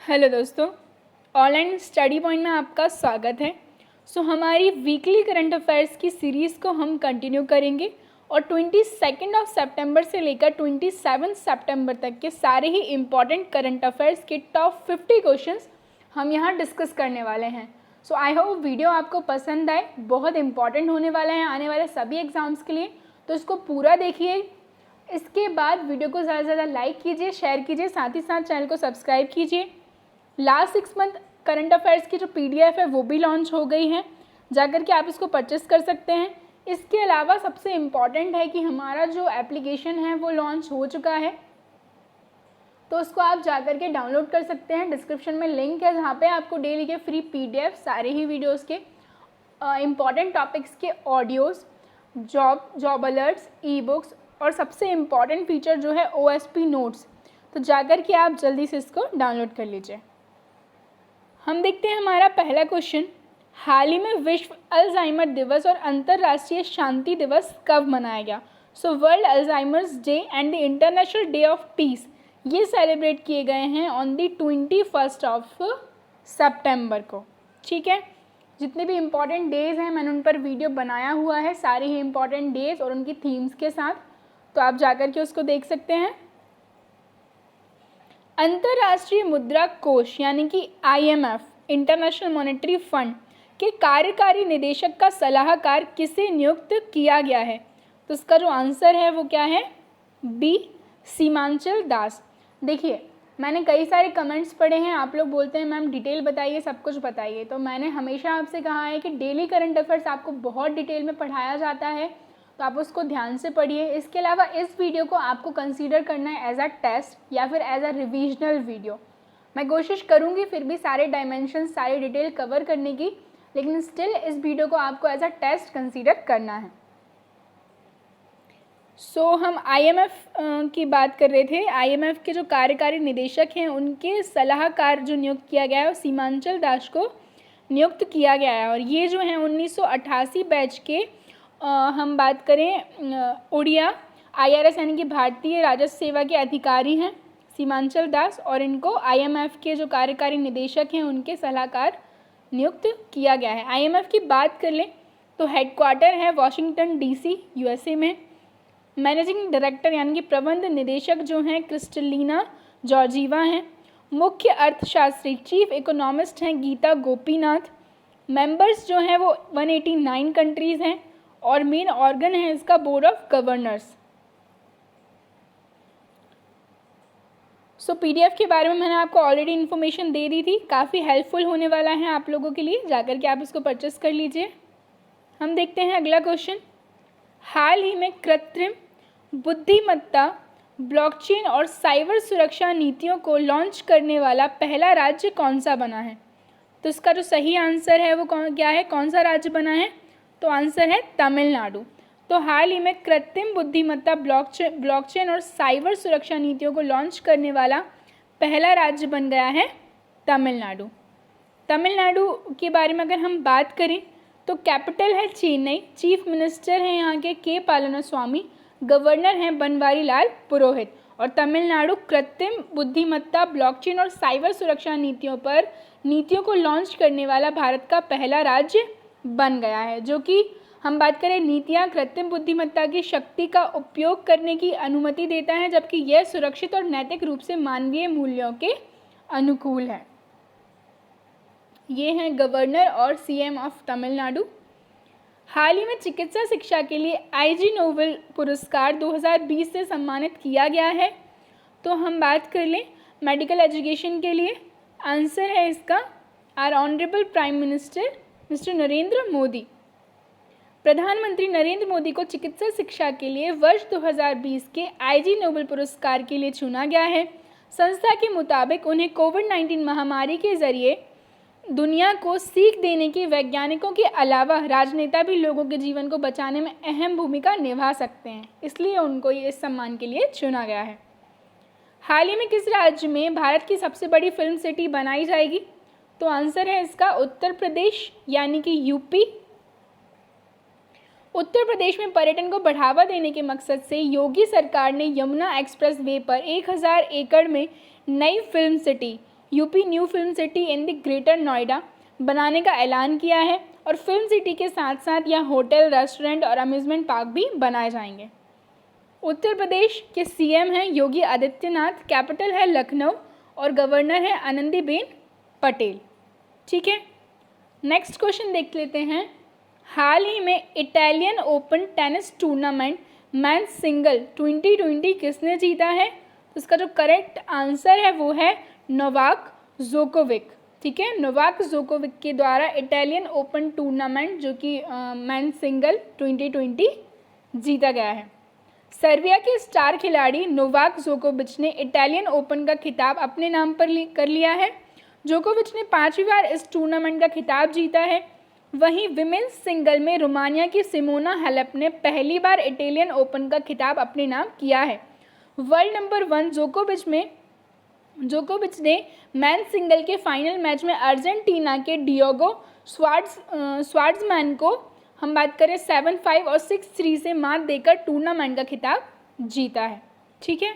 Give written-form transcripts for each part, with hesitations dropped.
Hello दोस्तों, online study point में आपका स्वागत है। हमारी वीकली करंट अफेयर्स की सीरीज़ को हम कंटिन्यू करेंगे और 22 सितंबर से लेकर 27 सितंबर तक के सारे ही इम्पॉर्टेंट करंट अफेयर्स के टॉप 50 क्वेश्चंस हम यहाँ डिस्कस करने वाले हैं। आई होप वीडियो आपको पसंद आए, बहुत इंपॉर्टेंट होने वाला है आने वाले सभी एग्ज़ाम्स के लिए, तो इसको पूरा देखिए। इसके बाद वीडियो को ज़्यादा से ज़्यादा लाइक कीजिए, शेयर कीजिए, साथ ही साथ चैनल को सब्सक्राइब कीजिए। लास्ट 6 मंथ करंट अफेयर्स की जो PDF है वो भी लॉन्च हो गई है, जाकर के आप इसको परचेस कर सकते हैं। इसके अलावा सबसे इम्पॉर्टेंट है कि हमारा जो एप्लीकेशन है वो लॉन्च हो चुका है, तो उसको आप जाकर के डाउनलोड कर सकते हैं। डिस्क्रिप्शन में लिंक है जहाँ पे आपको डेली के फ्री PDF सारे ही वीडियोस के इम्पॉर्टेंट टॉपिक्स के ऑडियोज़, जॉब अलर्ट्स, ई-बुक्स और सबसे इम्पॉर्टेंट फीचर जो है OSP नोट्स, तो जाकर के आप जल्दी से इसको डाउनलोड कर लीजिए। हम देखते हैं हमारा पहला क्वेश्चन, हाल ही में विश्व अल्जाइमर दिवस और अंतर्राष्ट्रीय शांति दिवस कब मनाया गया? World Alzheimer's day and the international day of peace ये सेलिब्रेट किए गए हैं ऑन द 21 सितंबर को। ठीक है, जितने भी इम्पॉर्टेंट डेज़ हैं मैंने उन पर वीडियो बनाया हुआ है, सारे ही इम्पॉर्टेंट डेज़ और उनकी थीम्स के साथ, तो आप जाकर के उसको देख सकते हैं। अंतर्राष्ट्रीय मुद्रा कोष यानी कि IMF इंटरनेशनल मॉनेटरी फंड के कार्यकारी निदेशक का सलाहकार किसे नियुक्त किया गया है? तो इसका जो आंसर है वो क्या है? B सीमांचल दास। देखिए, मैंने कई सारे कमेंट्स पढ़े हैं, आप लोग बोलते हैं मैम डिटेल बताइए, सब कुछ बताइए, तो मैंने हमेशा आपसे कहा है कि डेली करंट अफेयर्स आपको बहुत डिटेल में पढ़ाया जाता है, तो आप उसको ध्यान से पढ़िए। इसके अलावा इस वीडियो को आपको कंसीडर करना है एज अ टेस्ट या फिर एज अ रिविजनल वीडियो। मैं कोशिश करूँगी फिर भी सारे डायमेंशन, सारी डिटेल कवर करने की, लेकिन स्टिल इस वीडियो को आपको एज अ टेस्ट कंसीडर करना है। हम IMF की बात कर रहे थे। IMF के जो कार्यकारी निदेशक हैं उनके सलाहकार जो नियुक्त किया गया है वो सीमांचल दास को नियुक्त किया गया है, और ये जो हैं 1988 बैच के हम बात करें उड़िया IRS यानी कि भारतीय राजस्व सेवा के अधिकारी हैं सीमांचल दास, और इनको IMF के जो कार्यकारी निदेशक हैं उनके सलाहकार नियुक्त किया गया है। IMF की बात कर लें तो हेडक्वार्टर है वाशिंगटन DC USA में। मैनेजिंग डायरेक्टर यानी कि प्रबंध निदेशक जो हैं क्रिस्टलिना जॉर्जीवा हैं। मुख्य अर्थशास्त्री चीफ इकोनॉमिस्ट हैं गीता गोपीनाथ। मेंबर्स जो हैं वो 189 कंट्रीज़ हैं, और मेन ऑर्गन है इसका बोर्ड ऑफ गवर्नर्स। PDF के बारे में मैंने आपको ऑलरेडी इन्फॉर्मेशन दे दी थी, काफ़ी हेल्पफुल होने वाला है आप लोगों के लिए, जाकर के आप इसको परचेस कर लीजिए। हम देखते हैं अगला क्वेश्चन, हाल ही में कृत्रिम बुद्धिमत्ता, ब्लॉकचेन और साइबर सुरक्षा नीतियों को लॉन्च करने वाला पहला राज्य कौन सा बना है? तो इसका जो सही आंसर है वो क्या है, कौन सा राज्य बना है? तो आंसर है तमिलनाडु। तो हाल ही में कृत्रिम बुद्धिमत्ता, ब्लॉकचेन और साइबर सुरक्षा नीतियों को लॉन्च करने वाला पहला राज्य बन गया है तमिलनाडु। तमिलनाडु के बारे में अगर हम बात करें तो कैपिटल है चेन्नई, चीफ मिनिस्टर हैं यहाँ के के पालनास्वामी, गवर्नर हैं बनवारी लाल पुरोहित, और तमिलनाडु कृत्रिम बुद्धिमत्ता, ब्लॉकचेन और साइबर सुरक्षा नीतियों को लॉन्च करने वाला भारत का पहला राज्य बन गया है। जो कि हम बात करें नीतियाँ कृत्रिम बुद्धिमत्ता की शक्ति का उपयोग करने की अनुमति देता है, जबकि यह सुरक्षित और नैतिक रूप से मानवीय मूल्यों के अनुकूल है। ये हैं गवर्नर और CM ऑफ तमिलनाडु। हाल ही में चिकित्सा शिक्षा के लिए IG नोबेल पुरस्कार 2020 से सम्मानित किया गया है। तो हम बात कर लें मेडिकल एजुकेशन के लिए, आंसर है इसका our honourable prime minister mister Narendra Modi. प्रधानमंत्री नरेंद्र मोदी को चिकित्सा शिक्षा के लिए वर्ष 2020 के IG नोबेल पुरस्कार के लिए चुना गया है। संस्था के मुताबिक उन्हें कोविड-19 महामारी के जरिए दुनिया को सीख देने की वैज्ञानिकों के अलावा राजनेता भी लोगों के जीवन को बचाने में अहम भूमिका निभा सकते हैं, इसलिए उनको ये इस सम्मान के लिए चुना गया है। हाल ही में किस राज्य में भारत की सबसे बड़ी फिल्म सिटी बनाई जाएगी? तो आंसर है इसका उत्तर प्रदेश यानी कि UP। उत्तर प्रदेश में पर्यटन को बढ़ावा देने के मकसद से योगी सरकार ने यमुना एक्सप्रेस वे पर 1000 एकड़ में नई film city UP new film city in the greater Noida बनाने का ऐलान किया है और फिल्म सिटी के साथ साथ यहाँ होटल, रेस्टोरेंट और अम्यूज़मेंट पार्क भी बनाए जाएंगे। उत्तर प्रदेश के सीएम हैं योगी आदित्यनाथ, कैपिटल है लखनऊ और गवर्नर है आनंदीबेन पटेल। ठीक है, नेक्स्ट क्वेश्चन देख लेते हैं। हाल ही में Italian open tennis tournament men's single 2020 किसने जीता है? तो इसका जो करेक्ट आंसर है वो है नोवाक जोकोविक। ठीक है, नोवाक जोकोविक के द्वारा इटालियन ओपन टूर्नामेंट जो कि मेंस सिंगल 2020 जीता गया है। सर्बिया के स्टार खिलाड़ी नोवाक जोकोविच ने इटालियन ओपन का खिताब अपने नाम पर कर लिया है। जोकोविच ने 5वीं बार इस टूर्नामेंट का खिताब जीता है। वहीं विमेंस सिंगल में रोमानिया की सिमोना हालेप ने पहली बार इटालियन ओपन का खिताब अपने नाम किया है। वर्ल्ड नंबर 1 जोकोविच ने मैन सिंगल के फाइनल मैच में अर्जेंटीना के डियोगो स्वार्ट्जमैन को हम बात करें 7-5 और 6-3 से मात देकर टूर्नामेंट का खिताब जीता है। ठीक है,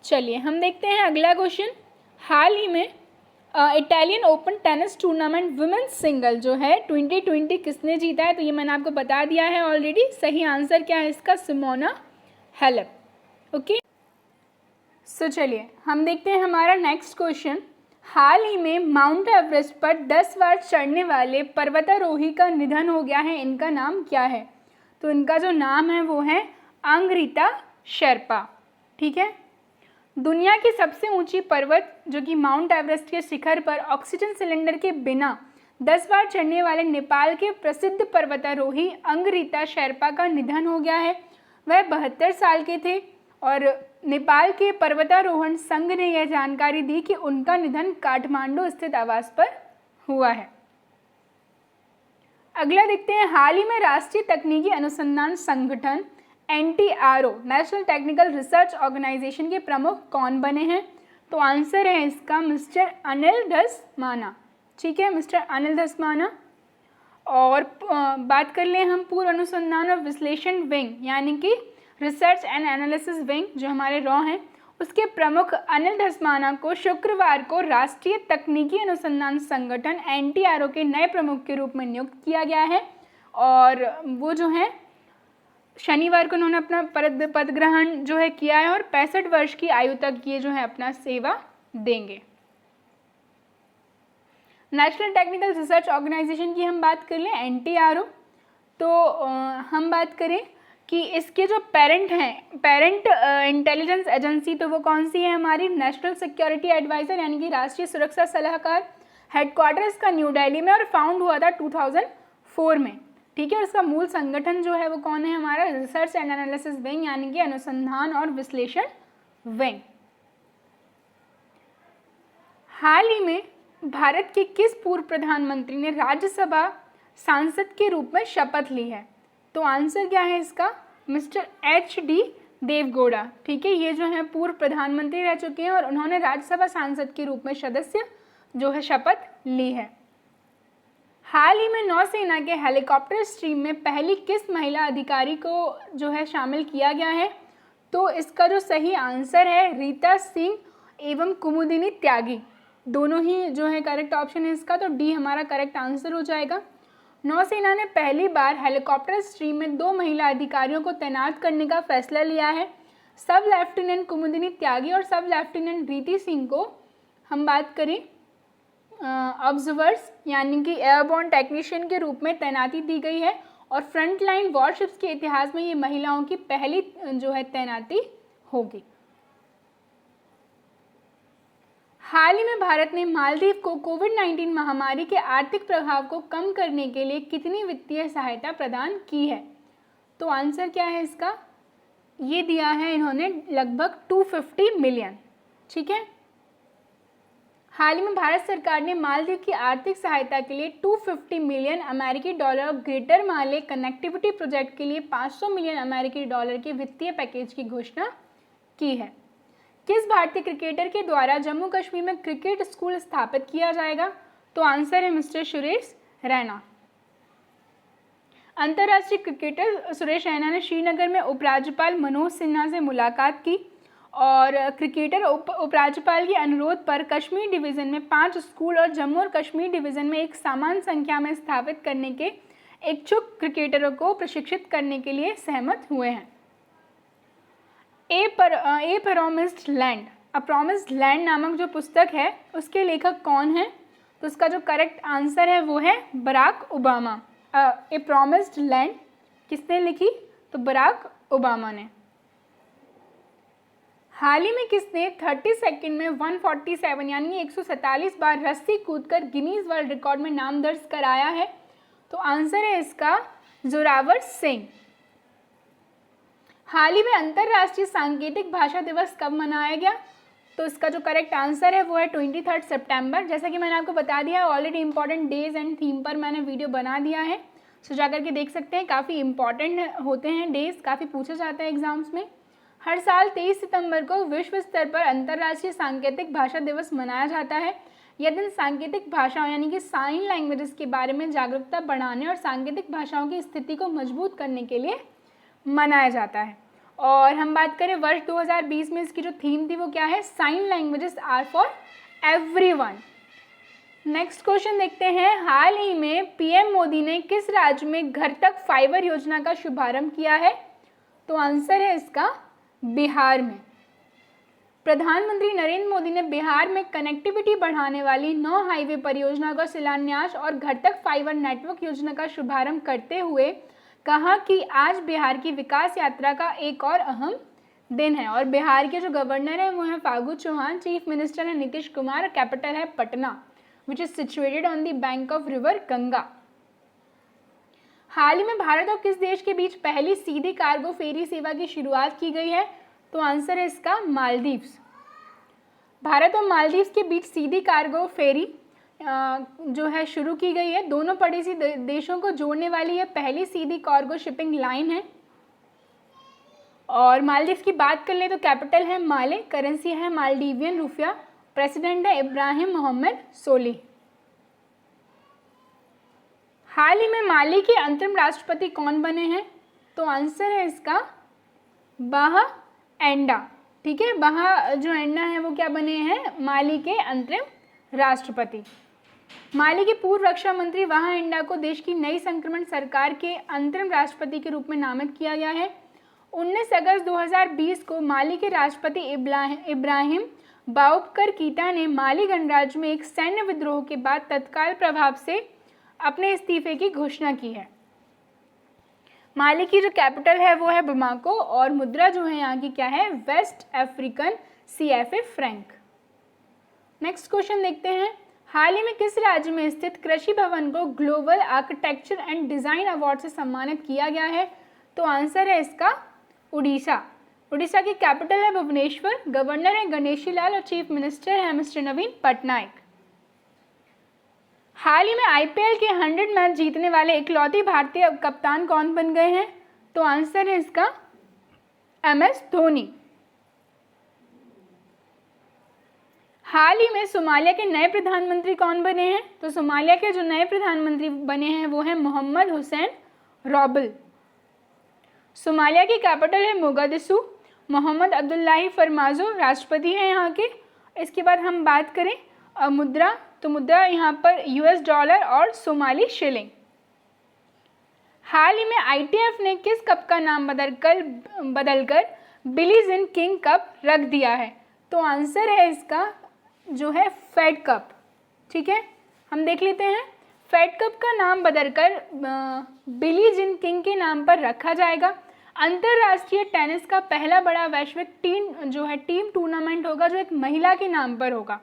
चलिए हम देखते हैं अगला क्वेश्चन। हाल ही में Italian open tennis tournament women's single जो है 2020 किसने जीता है? तो ये मैंने आपको बता दिया है ऑलरेडी। सही आंसर क्या है इसका? Simona Halep. ओके, सो चलिए हम देखते हैं हमारा नेक्स्ट क्वेश्चन। हाल ही में माउंट एवरेस्ट पर 10 बार चढ़ने वाले पर्वतारोही का निधन हो गया है। इनका नाम क्या है? तो इनका जो नाम है वो है अंगरीता शेरपा। ठीक है, दुनिया की सबसे ऊंची पर्वत जो कि माउंट एवरेस्ट के शिखर पर ऑक्सीजन सिलेंडर के बिना 10 बार चढ़ने वाले नेपाल के प्रसिद्ध पर्वतारोही अंगरीता शेरपा का निधन हो गया है। वह 72 साल के थे और नेपाल के पर्वतारोहण संघ ने यह जानकारी दी कि उनका निधन काठमांडू स्थित आवास पर हुआ है। अगला देखते हैं। हाल ही में राष्ट्रीय तकनीकी अनुसंधान संगठन NTRO national technical research organisation के प्रमुख कौन बने हैं? तो आंसर है इसका मिस्टर अनिल धस्माना। ठीक है, मिस्टर अनिल धस्माना। और बात कर लें हम पूर्व अनुसंधान और विश्लेषण विंग यानी कि रिसर्च एंड एनालिसिस विंग जो हमारे रॉ हैं उसके प्रमुख अनिल धस्माना को शुक्रवार को राष्ट्रीय तकनीकी अनुसंधान संगठन NTRO के नए प्रमुख के रूप में नियुक्त किया गया है और वो जो है शनिवार को उन्होंने अपना पद ग्रहण जो है किया है और 65 वर्ष की आयु तक ये जो है अपना सेवा देंगे। नेशनल टेक्निकल रिसर्च ऑर्गेनाइजेशन की हम बात कर लें NTRO, तो हम बात करें कि इसके जो पेरेंट इंटेलिजेंस एजेंसी, तो वो कौन सी है? हमारी नेशनल सिक्योरिटी एडवाइज़र यानी कि राष्ट्रीय सुरक्षा सलाहकार। हेडक्वार्टर इसका न्यू दिल्ली में और फाउंड हुआ था 2004 में। ठीक है, उसका मूल संगठन जो है वो कौन है? हमारा रिसर्च एंड एनालिसिस विंग यानी कि अनुसंधान और विश्लेषण विंग। हाल ही में भारत के किस पूर्व प्रधानमंत्री ने राज्यसभा सांसद के रूप में शपथ ली है? तो आंसर क्या है इसका? Mister HD Deve Gowda. ठीक है, ये जो है पूर्व प्रधानमंत्री रह चुके हैं और उन्होंने राज्यसभा सांसद के रूप में सदस्य जो है शपथ ली है। हाल ही में नौसेना के हेलीकॉप्टर स्ट्रीम में पहली किस महिला अधिकारी को जो है शामिल किया गया है? तो इसका जो सही आंसर है रीता सिंह एवं कुमुदिनी त्यागी। दोनों ही जो है करेक्ट ऑप्शन है इसका, तो डी हमारा करेक्ट आंसर हो जाएगा। नौसेना ने पहली बार हेलीकॉप्टर स्ट्रीम में 2 महिला अधिकारियों को तैनात करने का फैसला लिया है। सब लेफ्टिनेंट कुमुदिनी त्यागी और सब लेफ्टिनेंट रीति सिंह को हम बात करें ऑब्जर्वर्स यानी कि एयरबोर्न टेक्नीशियन के रूप में तैनाती दी गई है और फ्रंटलाइन वॉरशिप्स के इतिहास में ये महिलाओं की पहली जो है तैनाती होगी। हाल ही में भारत ने मालदीव को कोविड-19 महामारी के आर्थिक प्रभाव को कम करने के लिए कितनी वित्तीय सहायता प्रदान की है? तो आंसर क्या है इसका? ये दिया है इन्होंने लगभग 250 मिलियन। ठीक है, हाल ही में भारत सरकार ने मालदीव की आर्थिक सहायता के लिए 250 मिलियन अमेरिकी डॉलर ग्रेटर माले कनेक्टिविटी प्रोजेक्ट के लिए 500 मिलियन अमेरिकी डॉलर के वित्तीय पैकेज की घोषणा की है। किस भारतीय क्रिकेटर के द्वारा जम्मू कश्मीर में क्रिकेट स्कूल स्थापित किया जाएगा? तो आंसर है मिस्टर सुरेश रैना। अंतर्राष्ट्रीय क्रिकेटर सुरेश रैना ने श्रीनगर में उपराज्यपाल मनोज सिन्हा से मुलाकात की और क्रिकेटर उपराज्यपाल के अनुरोध पर कश्मीर डिवीज़न में 5 स्कूल और जम्मू और कश्मीर डिवीज़न में एक समान संख्या में स्थापित करने के इच्छुक क्रिकेटरों को प्रशिक्षित करने के लिए सहमत हुए हैं। ए प्रॉमिस्ड लैंड, अ प्रॉमिस्ड लैंड नामक जो पुस्तक है उसके लेखक कौन है? तो उसका जो करेक्ट आंसर है वो है बराक ओबामा। ए प्रॉमिस्ड लैंड किसने लिखी? तो बराक ओबामा ने। हाल ही में किसने 30 सेकंड में 147 यानी 147 बार रस्सी कूदकर गिनीज वर्ल्ड रिकॉर्ड में नाम दर्ज कराया है? तो आंसर है इसका जोरावर सिंह। हाल ही में अंतर्राष्ट्रीय सांकेतिक भाषा दिवस कब मनाया गया? तो इसका जो करेक्ट आंसर है वो है 23 सितंबर। जैसा कि मैंने आपको बता दिया है already important days and theme पर मैंने वीडियो बना दिया है, सो जाकर के देख सकते हैं। काफ़ी इंपॉर्टेंट होते हैं डेज, काफ़ी पूछा जाता है एग्जाम्स में। हर साल 23 सितंबर को विश्व स्तर पर अंतर्राष्ट्रीय सांकेतिक भाषा दिवस मनाया जाता है। यह दिन सांकेतिक भाषाओं यानी कि साइन लैंग्वेजेस के बारे में जागरूकता बढ़ाने और सांकेतिक भाषाओं की स्थिति को मजबूत करने के लिए मनाया जाता है। और हम बात करें वर्ष 2020 में इसकी जो थीम थी वो क्या है? Sign languages are for everyone. Next question देखते हैं। हाल ही में पीएम मोदी ने किस राज्य में घर तक फाइबर योजना का शुभारंभ किया है? तो आंसर है इसका बिहार में। प्रधानमंत्री नरेंद्र मोदी ने बिहार में कनेक्टिविटी बढ़ाने वाली 9 हाईवे परियोजना का शिलान्यास और घर तक फाइबर नेटवर्क योजना का शुभारंभ करते हुए कहा कि आज बिहार की विकास यात्रा का एक और अहम दिन है। और बिहार के जो गवर्नर हैं वो हैं फागू चौहान, चीफ मिनिस्टर है नीतीश कुमार और कैपिटल है Patna which is situated on the bank of river Ganga. हाल ही में भारत और किस देश के बीच पहली सीधी कार्गो फेरी सेवा की शुरुआत की गई है? तो आंसर है इसका मालदीव्स। भारत और मालदीव्स के बीच सीधी कार्गो फेरी जो है शुरू की गई है। दोनों पड़ोसी देशों को जोड़ने वाली यह पहली सीधी कार्गो शिपिंग लाइन है। और मालदीव की बात कर ले तो कैपिटल है माले, करेंसी है मालदीवियन रुपया, प्रेसिडेंट है इब्राहिम मोहम्मद सोलिह। हाल ही में माली के अंतरिम राष्ट्रपति कौन बने हैं? तो आंसर है इसका बाहा एंडा। ठीक है, बाहा जो एंडा है वो क्या बने हैं? माली के अंतरिम राष्ट्रपति। माली के पूर्व रक्षा मंत्री वाहा एंडा को देश की नई संक्रमण सरकार के अंतरिम राष्ट्रपति के रूप में नामित किया गया है। 19 अगस्त 2020 को माली के राष्ट्रपति इब्राहिम बाउबकर कीता ने माली गणराज्य में एक सैन्य विद्रोह के बाद तत्काल प्रभाव से अपने इस्तीफे की घोषणा की है। माली की जो कैपिटल है वो है बमाको और मुद्रा जो है यहाँ की क्या है? West African CFA franc. Next question देखते हैं। हाल ही में किस राज्य में स्थित कृषि भवन को global architecture and design award से सम्मानित किया गया है? तो आंसर है इसका उड़ीसा। उड़ीसा की कैपिटल है भुवनेश्वर, गवर्नर है गणेशी लाल और चीफ मिनिस्टर है मिस्टर नवीन पटनायक। हाल ही में IPL के 100 मैच जीतने वाले इकलौती भारतीय कप्तान कौन बन गए हैं? तो आंसर है इसका MS धोनी। हाल ही में सोमालिया के नए प्रधानमंत्री कौन बने हैं? तो सोमालिया के जो नए प्रधानमंत्री बने हैं वो है मोहम्मद हुसैन रॉबल। सोमालिया की कैपिटल है मोगादिशु, मोहम्मद अब्दुल्लाही फरमाजो राष्ट्रपति हैं यहाँ के। इसके बाद हम बात करें मुद्रा, तो मुद्रा यहाँ पर US डॉलर और सोमाली शिलिंग। हाल ही में ITF ने किस कप का नाम बदलकर बिली जिन किंग कप रख दिया है? तो आंसर है इसका जो है फेड कप। ठीक है, हम देख लेते हैं। फेड कप का नाम बदलकर बिली जिन किंग के नाम पर रखा जाएगा। अंतर्राष्ट्रीय टेनिस का पहला बड़ा वैश्विक टीम टूर्नामेंट होगा जो एक महिला के नाम पर होगा।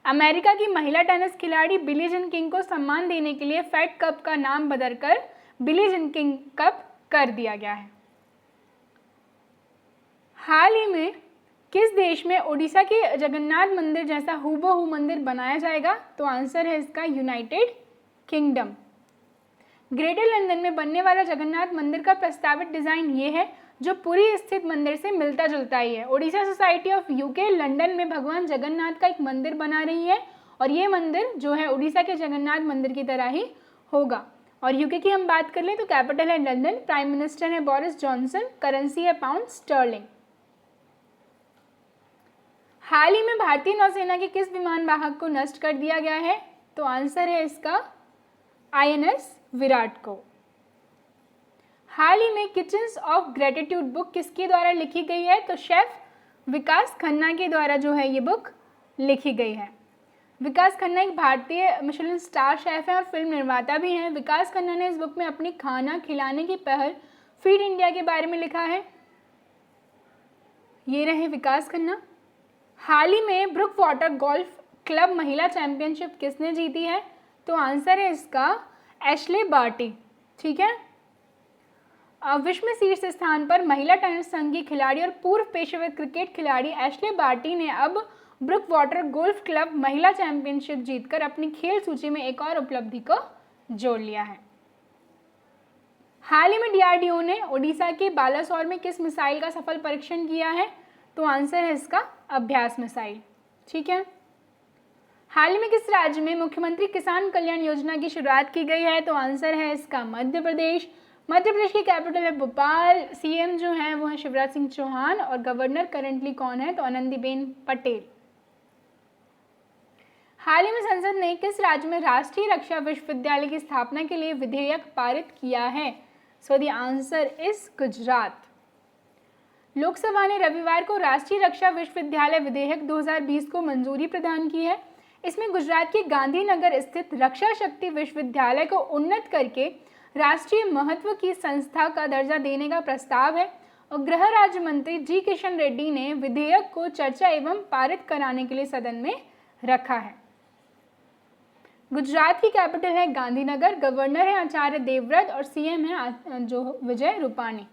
अमेरिका की महिला टेनिस खिलाड़ी बिली जिन किंग को सम्मान देने के लिए फेड कप का नाम बदलकर बिली जिन किंग कप कर दिया गया है। हाल ही में किस देश में ओडिशा के जगन्नाथ मंदिर जैसा हूबहू मंदिर बनाया जाएगा? तो आंसर है इसका यूनाइटेड किंगडम। ग्रेटर लंदन में बनने वाला जगन्नाथ मंदिर का प्रस्तावित डिजाइन ये है जो पुरी स्थित मंदिर से मिलता जुलता ही है। Odisha society of UK London में भगवान जगन्नाथ का एक मंदिर बना रही है और ये मंदिर जो है उड़ीसा के जगन्नाथ मंदिर की तरह ही होगा। और UK की हम बात कर लें तो कैपिटल है लंदन, प्राइम मिनिस्टर है बोरिस जॉनसन, करेंसी है पाउंड स्टर्लिंग। हाल ही में भारतीय नौसेना के किस विमान वाहक को नष्ट कर दिया गया है? तो आंसर है इसका INS विराट को। हाल ही में किचन्स ऑफ ग्रेटिट्यूड बुक किसके द्वारा लिखी गई है? तो शेफ विकास खन्ना के द्वारा जो है ये बुक लिखी गई है। विकास खन्ना एक भारतीय मिशेलिन स्टार शेफ हैं और फिल्म निर्माता भी हैं। विकास खन्ना ने इस बुक में अपनी खाना खिलाने की पहल फीड इंडिया के बारे में लिखा है। ये रहे विकास खन्ना। हाल ही में ब्रुक वाटर गोल्फ क्लब महिला चैंपियनशिप किसने जीती है? तो आंसर है इसका एशले बार्टी। ठीक है। विश्व में शीर्ष स्थान पर महिला टेनिस संघ की खिलाड़ी और पूर्व पेशेवर क्रिकेट खिलाड़ी एशले बार्टी ने अब ब्रुक वाटर गोल्फ क्लब महिला चैंपियनशिप जीतकर अपनी खेल सूची में एक और उपलब्धि को जोड़ लिया है। हाल ही में DRDO ने ओडिशा के बालासोर में किस मिसाइल का सफल परीक्षण किया है? तो आंसर है इसका अभ्यास मिसाइल। ठीक है। हाल ही में किस राज्य में मुख्यमंत्री किसान कल्याण योजना की शुरुआत की गई है? तो आंसर है इसका मध्य प्रदेश। मध्य प्रदेश की कैपिटल है भोपाल। CM जो है वो है शिवराज सिंह चौहान और गवर्नर करंटली कौन है? तो आनंदीबेन पटेल। हाल ही में संसद ने किस राज्य में राष्ट्रीय रक्षा विश्वविद्यालय की स्थापना के लिए विधेयक पारित किया है? So the answer is Gujarat. Lok Sabha ने रविवार को राष्ट्रीय रक्षा विश्वविद्यालय विधेयक 2020 को मंजूरी प्रदान की है। इसमें गुजरात के गांधीनगर स्थित रक्षा शक्ति विश्वविद्यालय को उन्नत करके राष्ट्रीय महत्व की संस्था का दर्जा देने का प्रस्ताव है और गृह राज्य मंत्री जी किशन रेड्डी ने विधेयक को चर्चा एवं पारित कराने के लिए सदन में रखा है। गुजरात की कैपिटल है गांधीनगर। गवर्नर है आचार्य देवव्रत और CM है जो विजय रूपाणी।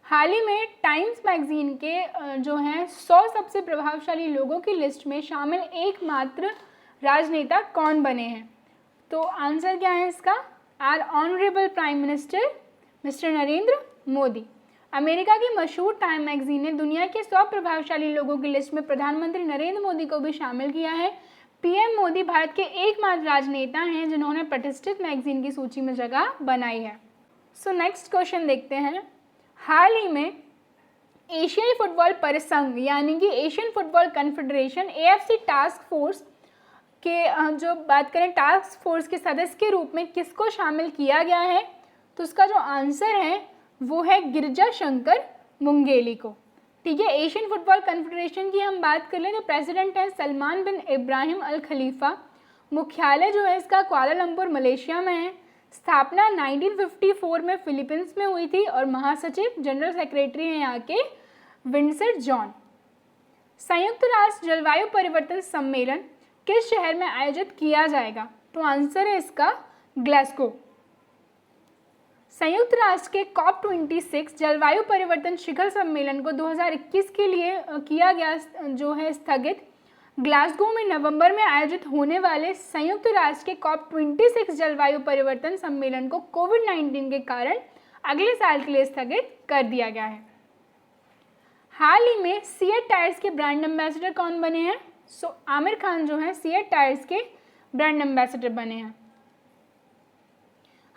हाल ही में टाइम्स मैगजीन के जो हैं 100 सबसे प्रभावशाली लोगों की लिस्ट में शामिल एकमात्र राजनेता कौन बने हैं? तो आंसर क्या है इसका? Our honourable prime minister mister Narendra Modi. America की मशहूर टाइम मैगजीन ने दुनिया के 100 प्रभावशाली लोगों की लिस्ट में प्रधानमंत्री नरेंद्र मोदी को भी शामिल किया है। PM मोदी भारत के एकमात्र राजनेता हैं जिन्होंने प्रतिष्ठित मैगजीन की सूची में जगह बनाई है। सो नेक्स्ट क्वेश्चन देखते हैं। हाल ही में एशियाई फुटबॉल परिसंघ यानी कि Asian football confederation AFC task force के जो बात करें टास्क फोर्स के सदस्य के रूप में किसको शामिल किया गया है? तो उसका जो आंसर है वो है गिरजा शंकर मुंगेली को। ठीक है। एशियन फुटबॉल कॉन्फेडरेशन की हम बात कर लें तो प्रेसिडेंट है सलमान बिन इब्राहिम अल खलीफा। मुख्यालय जो है इसका कुआलालंपुर मलेशिया में है। स्थापना 1954 में फिलीपींस में हुई थी और महासचिव जनरल सेक्रेटरी हैं यहाँ के विंसेंट जॉन। संयुक्त राष्ट्र जलवायु परिवर्तन सम्मेलन किस शहर में आयोजित किया जाएगा? तो आंसर है इसका ग्लासगो। संयुक्त राष्ट्र के COP26 जलवायु परिवर्तन शिखर सम्मेलन को 2021 के लिए किया गया जो है स्थगित। ग्लासगो में नवंबर में आयोजित होने वाले संयुक्त राष्ट्र के COP26 जलवायु परिवर्तन सम्मेलन को कोविड-19 के कारण अगले साल के लिए स्थगित कर दिया गया है। हाल ही में सीएट टायर्स के ब्रांड एम्बेसडर कौन बने हैं? सो आमिर खान जो है सीएट टायर्स के ब्रांड एम्बेसडर बने हैं।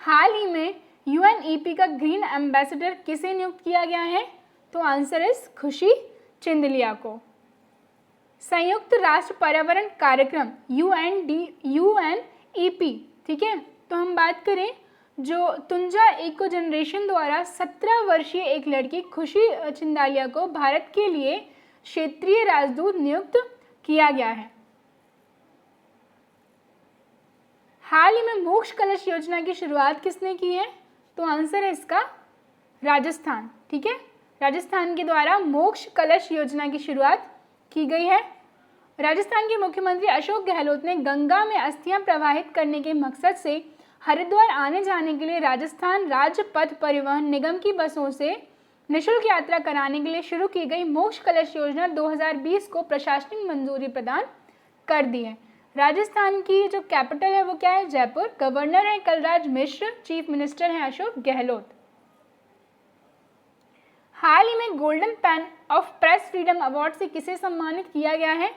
हाल ही में UNEP का ग्रीन एम्बेसडर किसे नियुक्त किया गया है? तो आंसर इज खुशी चिंदलिया को। संयुक्त राष्ट्र पर्यावरण कार्यक्रम UNEP, ठीक है, तो हम बात करें जो तुंजा इको जनरेशन द्वारा 17 वर्षीय एक लड़की खुशी चिंदालिया को भारत के लिए क्षेत्रीय राजदूत नियुक्त किया गया है। हाल ही में मोक्ष कलश योजना की शुरुआत किसने की है? तो आंसर है इसका राजस्थान। ठीक है, राजस्थान के द्वारा मोक्ष कलश योजना की शुरुआत की गई है। राजस्थान के मुख्यमंत्री अशोक गहलोत ने गंगा में अस्थियां प्रवाहित करने के मकसद से हरिद्वार आने जाने के लिए राजस्थान राज्य पथ परिवहन निगम की बसों से निःशुल्क यात्रा कराने के लिए शुरू की गई मोक्ष कलश योजना 2020 को प्रशासनिक मंजूरी प्रदान कर दी है। राजस्थान की जो कैपिटल है वो क्या है? जयपुर। गवर्नर है कलराज मिश्र, चीफ मिनिस्टर है अशोक गहलोत। हाल ही में golden pen of press freedom award से किसे सम्मानित किया गया है?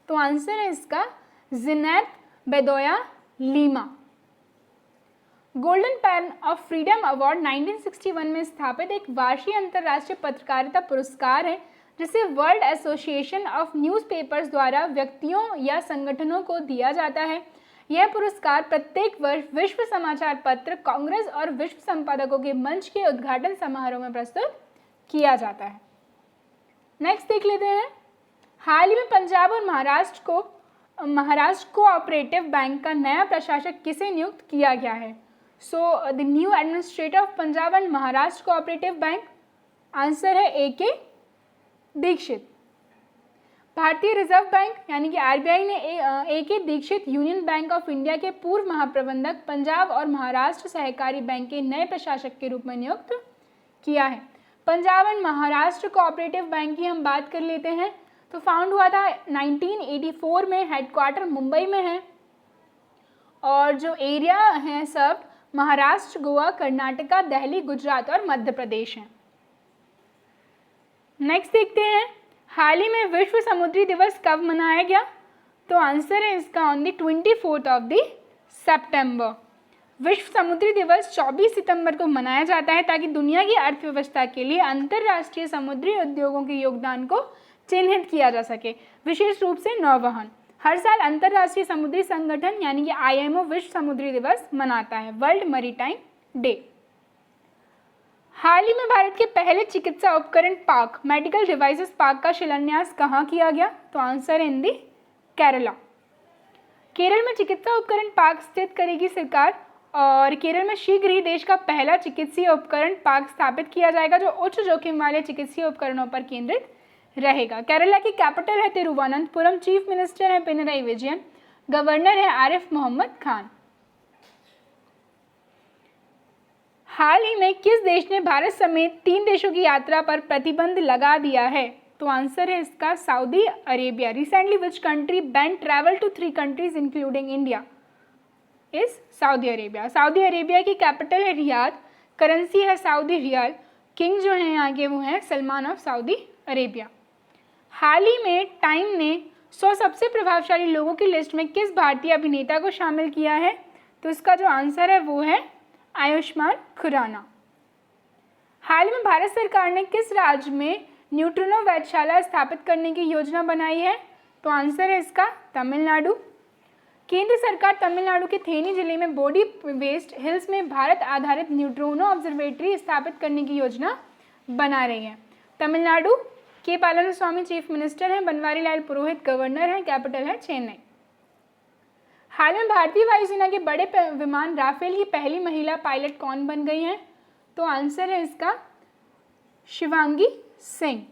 तो आंसर है इसका Jineth Bedoya Lima. Golden pen of freedom award 1961 में स्थापित एक वार्षिक अंतर्राष्ट्रीय पत्रकारिता पुरस्कार है जिसे वर्ल्ड एसोसिएशन ऑफ न्यूज़पेपर्स द्वारा व्यक्तियों या संगठनों को दिया जाता है। यह पुरस्कार प्रत्येक वर्ष विश्व समाचार पत्र कांग्रेस और विश्व संपादकों के मंच के उद्घाटन समारोह में प्रस्तुत किया जाता है। नेक्स्ट देख लेते हैं, हाल ही में पंजाब और महाराष्ट्र कोऑपरेटिव बैंक का नया प्रशासक किसे नियुक्त किया गया है? So the new administrator of Punjab and Maharashtra cooperative bank, answer है A.K. दीक्षित। भारतीय रिजर्व बैंक यानी कि RBI ने A.K. Dixit union bank of India के पूर्व महाप्रबंधक पंजाब और महाराष्ट्र सहकारी बैंक के नए प्रशासक के रूप में नियुक्त किया है। Punjab and Maharashtra cooperative bank की हम बात कर लेते हैं तो फाउंड हुआ था 1984 में, हेडक्वार्टर मुंबई में है और जो एरिया है सब महाराष्ट्र, गोवा, कर्नाटका, दिल्ली, गुजरात और मध्य प्रदेश है। नेक्स्ट देखते हैं, हाल ही में विश्व समुद्री दिवस कब मनाया गया? तो आंसर है इसका on the 24 of the September. विश्व समुद्री दिवस 24 सितंबर को मनाया जाता है ताकि दुनिया की अर्थव्यवस्था के लिए अंतर्राष्ट्रीय समुद्री उद्योगों के योगदान को चिन्हित किया जा सके, विशेष रूप से नौवहन। हर साल अंतर्राष्ट्रीय समुद्री संगठन यानी कि IMO विश्व समुद्री दिवस मनाता है, वर्ल्ड मैरीटाइम डे। हाल ही में भारत के पहले चिकित्सा उपकरण पार्क, मेडिकल डिवाइसेस पार्क का शिलान्यास कहाँ किया गया? तो आंसर है इन दी केरला। केरल में चिकित्सा उपकरण पार्क स्थित करेगी सरकार और केरल में शीघ्र ही देश का पहला चिकित्सीय उपकरण पार्क स्थापित किया जाएगा जो उच्च जोखिम वाले चिकित्सीय उपकरणों पर केंद्रित रहेगा। केरला की कैपिटल है तिरुवनंतपुरम, चीफ मिनिस्टर है पिनराई विजयन, गवर्नर है आरिफ मोहम्मद खान। हाल ही में किस देश ने भारत समेत 3 देशों की यात्रा पर प्रतिबंध लगा दिया है? तो आंसर है इसका Saudi Arabia. Recently which country ban travel to 3 countries including India? Is Saudi Arabia. Saudi Arabia की कैपिटल है रियाद, करेंसी है सऊदी रियाल, किंग जो है यहाँ के वो हैं सलमान ऑफ सऊदी अरेबिया। हाल ही में टाइम ने 100 सबसे प्रभावशाली लोगों की लिस्ट में किस भारतीय अभिनेता को शामिल किया है? तो इसका जो आंसर है वो है आयुष्मान खुराना। हाल में भारत सरकार ने किस राज्य में न्यूट्रिनो वैधशाला स्थापित करने की योजना बनाई है? तो आंसर है इसका तमिलनाडु। केंद्र सरकार तमिलनाडु के थेनी जिले में बॉडी वेस्ट हिल्स में भारत आधारित न्यूट्रिनो ऑब्जर्वेटरी स्थापित करने की योजना बना रही है। तमिलनाडु के पलानीस्वामी चीफ मिनिस्टर हैं, बनवारी लाल पुरोहित गवर्नर हैं, कैपिटल है चेन्नई। हाल में भारतीय वायुसेना के बड़े विमान राफेल की पहली महिला पायलट कौन बन गई हैं? तो आंसर है इसका शिवांगी सिंह।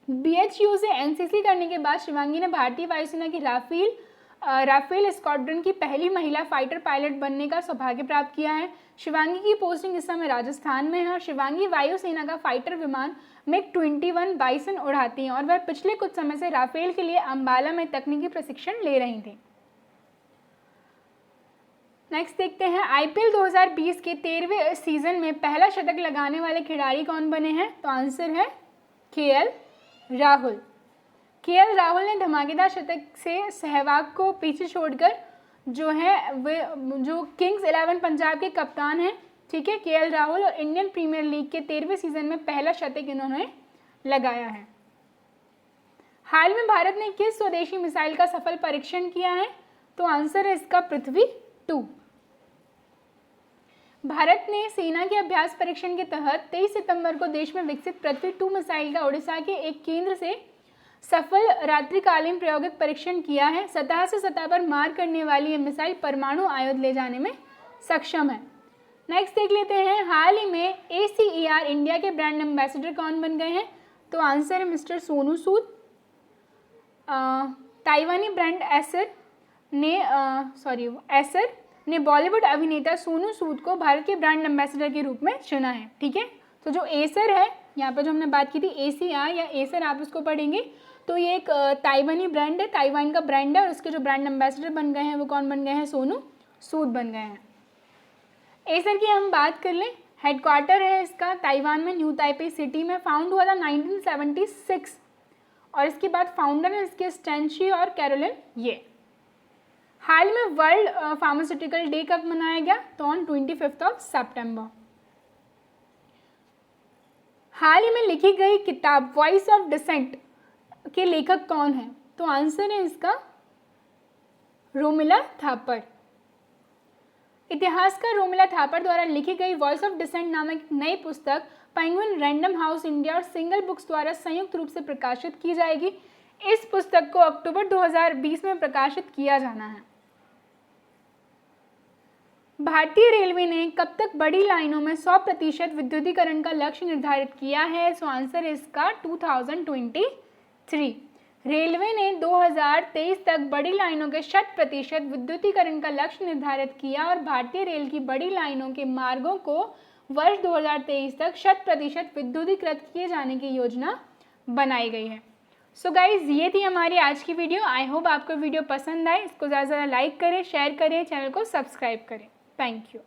BHU से NCC करने के बाद शिवांगी ने भारतीय वायुसेना की राफेल स्क्वाड्रन की पहली महिला फाइटर पायलट बनने का सौभाग्य प्राप्त किया है। शिवांगी की पोस्टिंग इस समय राजस्थान में है और शिवांगी वायुसेना का फाइटर विमान MiG-21 बाइसन उड़ाती हैं और वह पिछले कुछ समय से राफेल के लिए अंबाला में तकनीकी प्रशिक्षण ले रही थी। नेक्स्ट देखते हैं, IPL 2020 के 13वें सीजन में पहला शतक लगाने वाले खिलाड़ी कौन बने हैं? तो आंसर है KL राहुल। KL राहुल ने धमाकेदार शतक से सहवाग को पीछे छोड़कर जो किंग्स 11 पंजाब के कप्तान हैं, ठीक है, KL राहुल, और इंडियन प्रीमियर लीग के 13वें सीजन में पहला शतक इन्होंने लगाया है। हाल में भारत ने किस स्वदेशी मिसाइल का सफल परीक्षण किया है? तो आंसर है इसका पृथ्वी 2। भारत ने सेना के अभ्यास परीक्षण के तहत 23 सितंबर को देश में विकसित पृथ्वी 2 मिसाइल का ओडिशा के एक केंद्र से सफल रात्रिकालीन प्रायोगिक परीक्षण किया है। सतह से सतह पर मार करने वाली ये मिसाइल परमाणु आयुध ले जाने में सक्षम है। नेक्स्ट देख लेते हैं, हाल ही में ACER इंडिया के ब्रांड एम्बेसडर कौन बन गए हैं? तो आंसर है mister Sonu Sood. ताइवानी brand Acer ने बॉलीवुड अभिनेता सोनू सूद को भारत के ब्रांड एम्बेसडर के रूप में चुना है, ठीक है। तो जो एसर है, यहाँ पर जो हमने बात की थी ACR या एसर, आप उसको पढ़ेंगे, तो ये एक ताइवानी ब्रांड है, ताइवान का ब्रांड है और उसके जो ब्रांड एम्बेसडर बन गए हैं वो कौन बन गए हैं? सोनू सूद बन गए हैं। एसर की हम बात कर लें, हेडक्वार्टर है इसका ताइवान में न्यू ताइपे सिटी में, फाउंड हुआ था 1976 और इसके बाद फाउंडर है इसके स्टैंची और कैरोलिन ये। हाल में वर्ल्ड फार्मास्यूटिकल डे कब मनाया गया? तो ऑन 25 सितंबर। हाल ही में लिखी गई किताब वॉइस ऑफ डिसेंट के लेखक कौन है? तो आंसर है इसका रोमिला थापर। इतिहासकार रोमिला थापर द्वारा लिखी गई वॉइस ऑफ डिसेंट नामक नई पुस्तक पेंगुइन रैंडम हाउस इंडिया और सिंगल बुक्स द्वारा संयुक्त रूप से प्रकाशित की जाएगी। इस पुस्तक को अक्टूबर 2020 में प्रकाशित किया जाना है। भारतीय रेलवे ने कब तक बड़ी लाइनों में 100% विद्युतीकरण का लक्ष्य निर्धारित किया है? सो आंसर इसका 2023। रेलवे ने 2023 तक बड़ी लाइनों के 100% विद्युतीकरण का लक्ष्य निर्धारित किया और भारतीय रेल की बड़ी लाइनों के मार्गों को वर्ष 2023 तक 100% विद्युतीकृत किए जाने की योजना बनाई गई है। सो गाइज, ये थी हमारी आज की वीडियो। आई होप आपको वीडियो पसंद आए। इसको ज़्यादा से ज़्यादा लाइक करें, शेयर करें, चैनल को सब्सक्राइब करें। Thank you.